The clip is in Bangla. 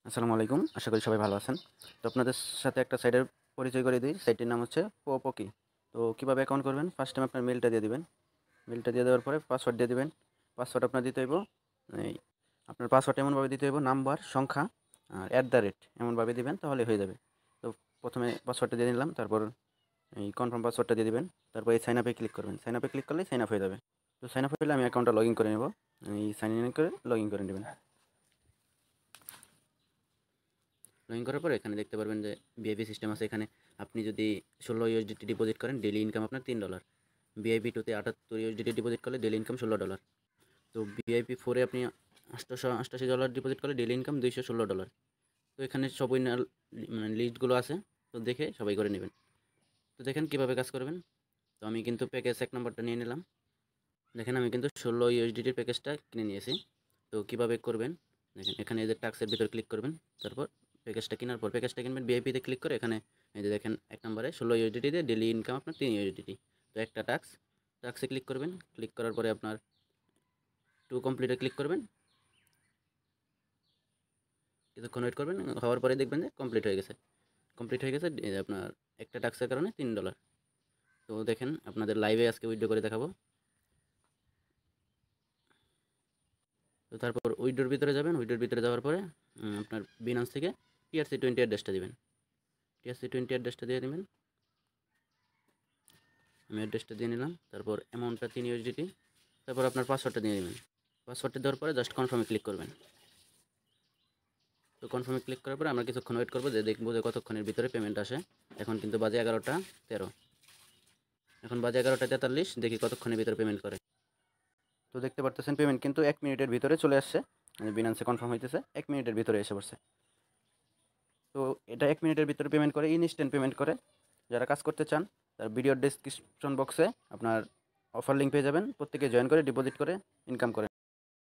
আসসালামু আলাইকুম। আশা করি সবাই ভালো আছেন। তো আপনাদের সাথে একটা সাইটের পরিচয় করিয়ে দিই। সাইটটির নাম হচ্ছে পোপোকি। তো কীভাবে অ্যাকাউন্ট করবেন? ফার্স্ট টাইম আপনার মেইলটা দিয়ে দিবেন। মেইলটা দিয়ে দেওয়ার পরে পাসওয়ার্ড দিয়ে দিবেন। পাসওয়ার্ড আপনার দিতে হইব এই আপনার পাসওয়ার্ড এমনভাবে দিতে হইব নাম্বার, সংখ্যা আর এমনভাবে দিবেন তাহলে হয়ে যাবে। তো প্রথমে পাসওয়ার্ডটা দিয়ে নিলাম। তারপর এই কনফার্ম পাসওয়ার্ডটা দিয়ে দিবেন। তারপর এই সাইন আপে ক্লিক করবেন। সাইন আপে ক্লিক করলেই সাইন আপ হয়ে যাবে। তো সাইন আপ হলে আমি অ্যাকাউন্টটা লগইন করে নেব। এই সাইন ইন করে লগইন করে নেবেন। লগইন করার পরে এখানে দেখতে পারবেন যে ভিআইপি সিস্টেম আছে। এখানে আপনি যদি 16 ইউএসডিটি ডিপোজিট করেন ডেইলি ইনকাম আপনার $3। ভিআইপি 2 তে 78 ইউএসডিটি ডিপোজিট করলে ডেইলি ইনকাম $16। তো ভিআইপি 4 এ আপনি $888 ডিপোজিট করলে ডেইলি ইনকাম $216। তো এখানে সব উইনার মানে লিস্টগুলো আছে। তো দেখে সবাই করে নেবেন। তো দেখেন কীভাবে কাজ করবেন। তো আমি কিন্তু প্যাকেজ 1 নম্বরটা নিয়ে নিলাম। দেখেন আমি কিন্তু 16 ইউএসডিটির প্যাকেজটা কিনে নিয়েছি। তো কীভাবে করবেন দেখেন, এখানে এই যে টাস্কের ভিতর ক্লিক করবেন। তারপর প্যাকেজটা কেনার পর প্যাকেজটা কিনবেন ভিআইপিতে ক্লিক করে। এখানে এই যে দেখেন 1 নম্বরে 16 ইউএসডিটিতে ডেইলি ইনকাম আপনার 3 ইউএসডিটি। তো একটা টাস্কে ক্লিক করবেন। ক্লিক করার পরে আপনার টু কমপ্লিটে ক্লিক করবেন। কিছুক্ষণ ওয়েট করবেন, হওয়ার পরে দেখবেন যে কমপ্লিট হয়ে গেছে। এই যে আপনার একটা টাস্কের কারণে $3। তো দেখেন আপনাদের লাইভে আজকে উইথড্র করে দেখাবো। তো তারপর উইথড্রোর ভিতরে যাবেন। উইথড্রোর ভিতরে যাওয়ার পরে আপনার বিনান্স থেকে TRC20 অ্যাড্রেসটা দিবেন। TRC20 অ্যাড্রেসটা দিয়ে দিবেন। আমি অ্যাড্রেসটা দিয়ে নিলাম। তারপর অ্যামাউন্টটা 3 ইউএসডিটি। তারপর আপনার পাসওয়ার্ডটা দিয়ে দিবেন। পাসওয়ার্ডটা দেওয়ার পরে জাস্ট কনফার্মে ক্লিক করবেন। তো কনফার্মে ক্লিক করার পরে আমরা কিছুক্ষণ ওয়েট করবো, যে দেখবো যে কতক্ষণের ভিতরে পেমেন্ট আসে। এখন কিন্তু বাজে 11টা 13। এখন বাজে 11টা 43। দেখি কতক্ষণের ভিতরে পেমেন্ট করে। তো দেখতে পারতেছেন পেমেন্ট কিন্তু 1 মিনিটের ভিতরে চলে আসছে। বিনান্সে কনফার্ম হইতেছে 1 মিনিটের ভিতরে এসে পড়ছে। তো এটা 1 মিনিটের ভিতরে পেমেন্ট করে, ইনস্ট্যান্ট পেমেন্ট করে। যারা কাজ করতে চান তার ভিডিওর ডেসক্রিপশন বক্সে আপনার অফার লিঙ্ক পেয়ে যাবেন। প্রত্যেকে জয়েন করে ডিপোজিট করে ইনকাম করেন।